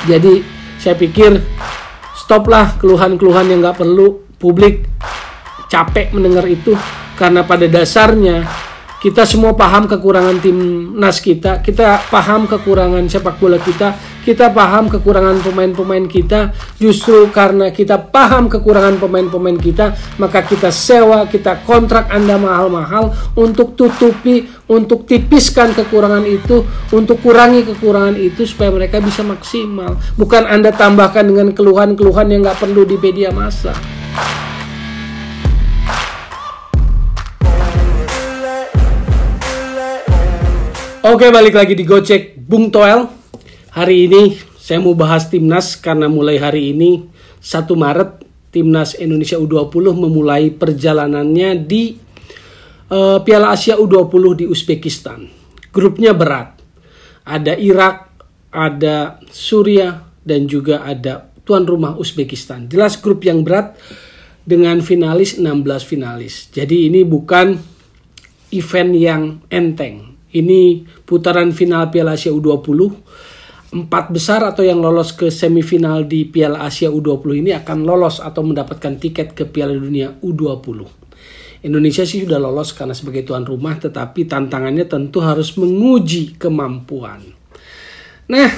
Jadi saya pikir stoplah keluhan-keluhan yang nggak perlu. Publik capek mendengar itu, karena pada dasarnya kita semua paham kekurangan timnas kita paham kekurangan sepak bola kita paham kekurangan pemain-pemain kita. Justru karena kita paham kekurangan pemain-pemain kita, maka kita sewa, kita kontrak Anda mahal-mahal untuk tutupi, untuk tipiskan kekurangan itu, untuk kurangi kekurangan itu supaya mereka bisa maksimal. Bukan Anda tambahkan dengan keluhan-keluhan yang nggak perlu di media massa. Oke, balik lagi di Gocek Bung Toel. Hari ini saya mau bahas timnas karena mulai hari ini 1 Maret timnas Indonesia U20 memulai perjalanannya di Piala Asia U20 di Uzbekistan. Grupnya berat. Ada Irak, ada Suriah, dan juga ada tuan rumah Uzbekistan. Jelas grup yang berat dengan finalis 16 finalis. Jadi ini bukan event yang enteng. Ini putaran final Piala Asia U20. 4 besar atau yang lolos ke semifinal di Piala Asia U20 ini akan lolos atau mendapatkan tiket ke Piala Dunia U20. Indonesia sih sudah lolos karena sebagai tuan rumah, tetapi tantangannya tentu harus menguji kemampuan. Nah,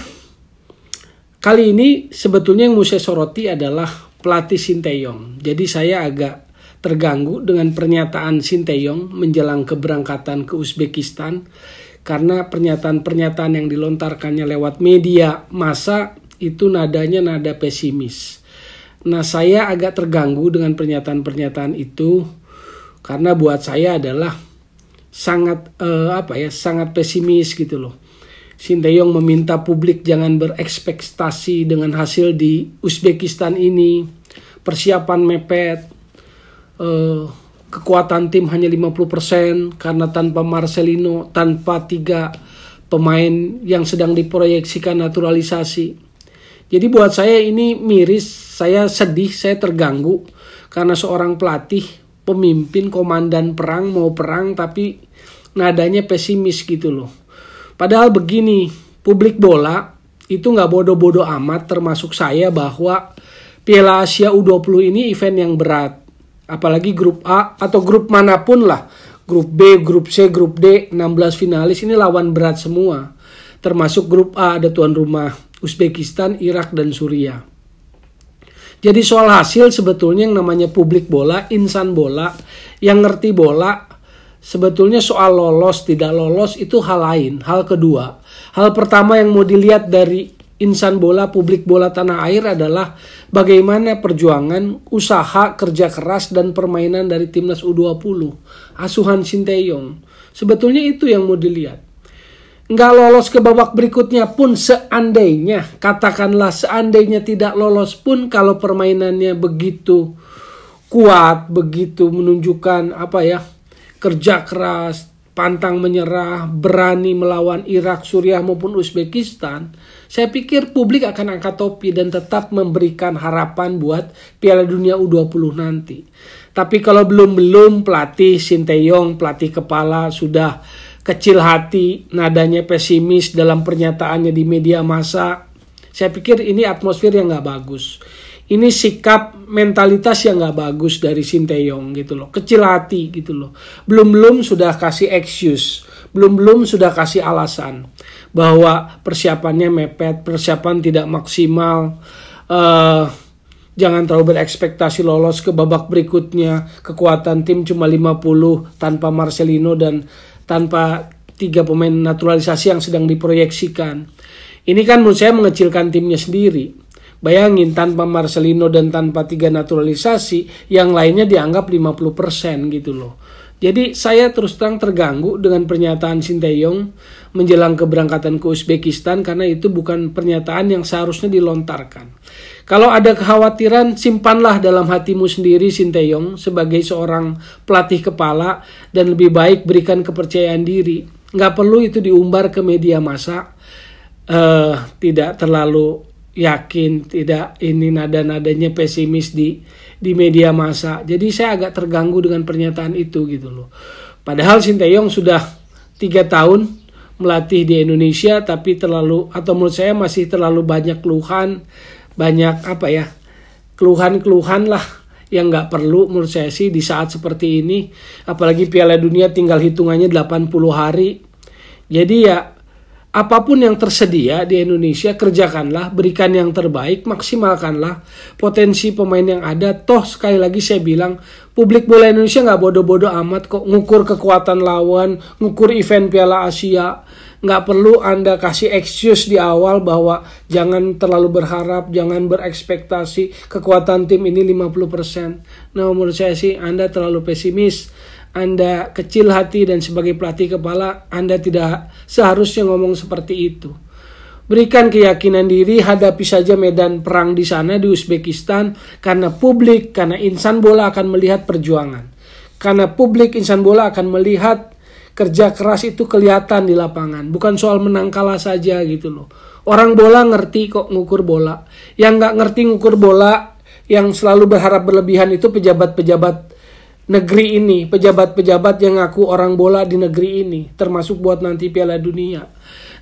kali ini sebetulnya yang mau saya soroti adalah pelatih Sinteyong. Jadi saya agak terganggu dengan pernyataan Sinteyong menjelang keberangkatan ke Uzbekistan, karena pernyataan-pernyataan yang dilontarkannya lewat media massa itu nadanya nada pesimis. Nah, saya agak terganggu dengan pernyataan-pernyataan itu karena buat saya adalah sangat sangat pesimis gitu loh. Sinteyong meminta publik jangan berekspektasi dengan hasil di Uzbekistan ini. Persiapan mepet. Kekuatan tim hanya 50% karena tanpa Marcelino, tanpa 3 pemain yang sedang diproyeksikan naturalisasi. Jadi buat saya ini miris, saya sedih, saya terganggu karena seorang pelatih, pemimpin, komandan perang, mau perang tapi nadanya pesimis gitu loh. Padahal begini, publik bola itu nggak bodoh-bodoh amat, termasuk saya, bahwa Piala Asia U20 ini event yang berat. Apalagi grup A atau grup manapun lah. Grup B, grup C, grup D, 16 finalis ini lawan berat semua. Termasuk grup A ada tuan rumah Uzbekistan, Irak, dan Suriah. Jadi soal hasil sebetulnya yang namanya publik bola, insan bola, yang ngerti bola, sebetulnya soal lolos tidak lolos itu hal lain, hal kedua. Hal pertama yang mau dilihat dari insan bola, publik bola tanah air adalah bagaimana perjuangan, usaha, kerja keras, dan permainan dari timnas U20. Asuhan Sinteyong. Sebetulnya itu yang mau dilihat. Nggak lolos ke babak berikutnya pun seandainya, katakanlah seandainya tidak lolos pun, kalau permainannya begitu kuat, begitu menunjukkan kerja keras, pantang menyerah, berani melawan Irak, Suriah maupun Uzbekistan, saya pikir publik akan angkat topi dan tetap memberikan harapan buat Piala Dunia U20 nanti. Tapi kalau belum pelatih Sinteyong, pelatih kepala sudah kecil hati, nadanya pesimis dalam pernyataannya di media massa, saya pikir ini atmosfer yang nggak bagus. Ini sikap mentalitas yang nggak bagus dari Sinteyong gitu loh, kecil hati gitu loh. Belum sudah kasih excuse, belum sudah kasih alasan bahwa persiapannya mepet, persiapan tidak maksimal, jangan terlalu berekspektasi lolos ke babak berikutnya, kekuatan tim cuma 50 tanpa Marcelino dan tanpa 3 pemain naturalisasi yang sedang diproyeksikan. Ini kan menurut saya mengecilkan timnya sendiri. Bayangin, tanpa Marcelino dan tanpa 3 naturalisasi, yang lainnya dianggap 50% gitu loh. Jadi saya terus terang terganggu dengan pernyataan Sinteyong menjelang keberangkatan ke Uzbekistan, karena itu bukan pernyataan yang seharusnya dilontarkan. Kalau ada kekhawatiran, simpanlah dalam hatimu sendiri Sinteyong sebagai seorang pelatih kepala, dan lebih baik berikan kepercayaan diri. Nggak perlu itu diumbar ke media massa, tidak terlalu yakin, tidak, ini nada-nadanya pesimis di media massa. Jadi saya agak terganggu dengan pernyataan itu gitu loh. Padahal Sinteyong sudah 3 tahun melatih di Indonesia, tapi menurut saya masih terlalu banyak keluhan, banyak keluhan-keluhan lah yang nggak perlu menurut saya sih di saat seperti ini. Apalagi Piala Dunia tinggal hitungannya 80 hari. Jadi ya apapun yang tersedia di Indonesia kerjakanlah, berikan yang terbaik, maksimalkanlah potensi pemain yang ada. Toh sekali lagi saya bilang, publik bola Indonesia nggak bodoh-bodoh amat kok ngukur kekuatan lawan, ngukur event Piala Asia. Nggak perlu Anda kasih excuse di awal bahwa jangan terlalu berharap, jangan berekspektasi kekuatan tim ini 50%. Nah menurut saya sih Anda terlalu pesimis. Anda kecil hati, dan sebagai pelatih kepala Anda tidak seharusnya ngomong seperti itu. Berikan keyakinan diri, hadapi saja medan perang di sana di Uzbekistan, karena publik, karena insan bola akan melihat perjuangan. Karena publik, insan bola akan melihat kerja keras itu kelihatan di lapangan. Bukan soal menang kalah saja gitu loh. Orang bola ngerti kok ngukur bola. Yang nggak ngerti ngukur bola, yang selalu berharap berlebihan itu pejabat-pejabat negeri ini, pejabat-pejabat yang ngaku orang bola di negeri ini, termasuk buat nanti Piala Dunia.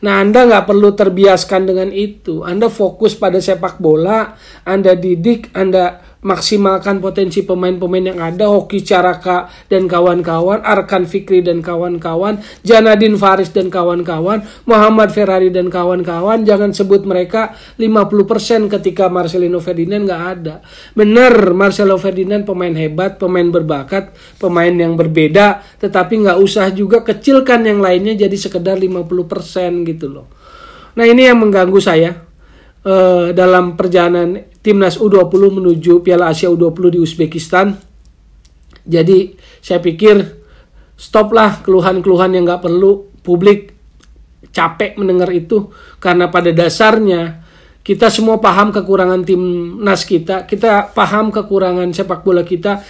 Nah Anda nggak perlu terbiaskan dengan itu. Anda fokus pada sepak bola, Anda didik, Anda maksimalkan potensi pemain-pemain yang ada, Hoki Caraka dan kawan-kawan, Arkan Fikri dan kawan-kawan, Janadin Faris dan kawan-kawan, Muhammad Ferrari dan kawan-kawan. Jangan sebut mereka 50% ketika Marcelino Ferdinand nggak ada. Bener, Marcelo Ferdinand pemain hebat, pemain berbakat, pemain yang berbeda, tetapi nggak usah juga kecilkan yang lainnya jadi sekedar 50% gitu loh. Nah ini yang mengganggu saya dalam perjalanan Timnas U20 menuju Piala Asia U20 di Uzbekistan. Jadi saya pikir stoplah keluhan-keluhan yang nggak perlu. Publik capek mendengar itu, karena pada dasarnya kita semua paham kekurangan timnas kita paham kekurangan sepak bola kita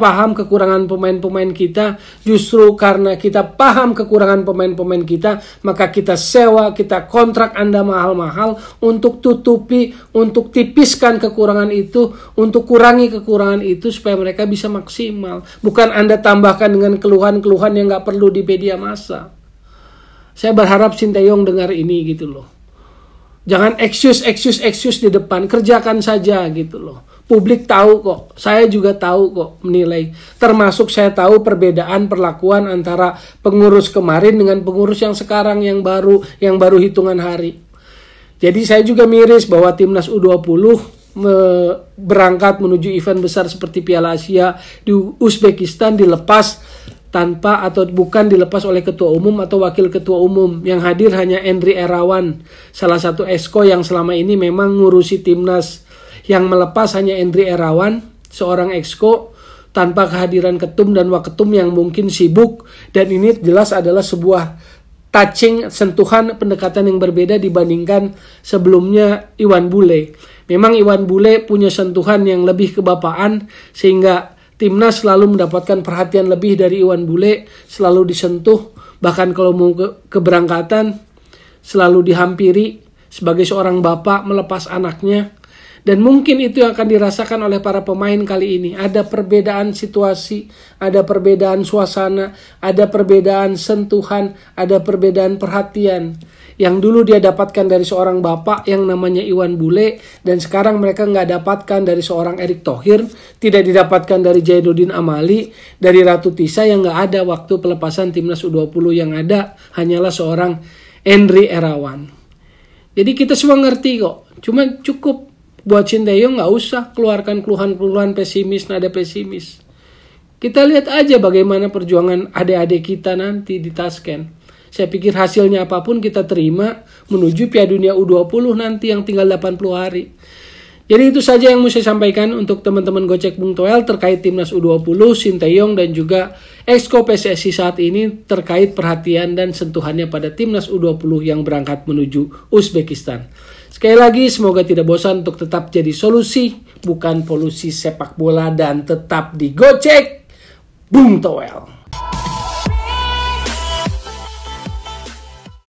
paham kekurangan pemain-pemain kita. Justru karena kita paham kekurangan pemain-pemain kita, maka kita sewa, kita kontrak Anda mahal-mahal untuk tutupi, untuk tipiskan kekurangan itu, untuk kurangi kekurangan itu supaya mereka bisa maksimal. Bukan Anda tambahkan dengan keluhan-keluhan yang nggak perlu di media massa. Saya berharap Sinteyong dengar ini gitu loh. Jangan excuse di depan, kerjakan saja gitu loh. Publik tahu kok, saya juga tahu kok menilai. Termasuk saya tahu perbedaan perlakuan antara pengurus kemarin dengan pengurus yang sekarang yang baru hitungan hari. Jadi saya juga miris bahwa Timnas U20 berangkat menuju event besar seperti Piala Asia di Uzbekistan dilepas tanpa atau bukan dilepas oleh ketua umum atau wakil ketua umum. Yang hadir hanya Endri Erawan, salah satu exco yang selama ini memang ngurusi timnas. Yang melepas hanya Endri Erawan, seorang exco, tanpa kehadiran ketum dan waketum yang mungkin sibuk. Dan ini jelas adalah sebuah touching, sentuhan, pendekatan yang berbeda dibandingkan sebelumnya Iwan Bule. Memang Iwan Bule punya sentuhan yang lebih kebapaan, sehingga timnas selalu mendapatkan perhatian lebih dari Iwan Bule, selalu disentuh, bahkan kalau mau keberangkatan selalu dihampiri sebagai seorang bapak melepas anaknya. Dan mungkin itu yang akan dirasakan oleh para pemain kali ini. Ada perbedaan situasi, ada perbedaan suasana, ada perbedaan sentuhan, ada perbedaan perhatian. Yang dulu dia dapatkan dari seorang bapak yang namanya Iwan Bule, dan sekarang mereka nggak dapatkan dari seorang Erick Thohir, tidak didapatkan dari Zainuddin Amali, dari Ratu Tisa yang nggak ada waktu pelepasan Timnas U20. Yang ada hanyalah seorang Endri Erawan. Jadi kita semua ngerti kok, cuma cukup buat Sinteyong nggak usah keluarkan keluhan-keluhan pesimis, nada pesimis. Kita lihat aja bagaimana perjuangan adik-adik kita nanti di Tashkent. Saya pikir hasilnya apapun kita terima menuju Piala Dunia U20 nanti yang tinggal 80 hari. Jadi itu saja yang mau saya sampaikan untuk teman-teman Gocek Bung Toel terkait Timnas U20, Sinteyong dan juga Exco PSSI saat ini terkait perhatian dan sentuhannya pada Timnas U20 yang berangkat menuju Uzbekistan. Sekali lagi semoga tidak bosan untuk tetap jadi solusi, bukan polusi sepak bola, dan tetap di Gocek Bung Toel.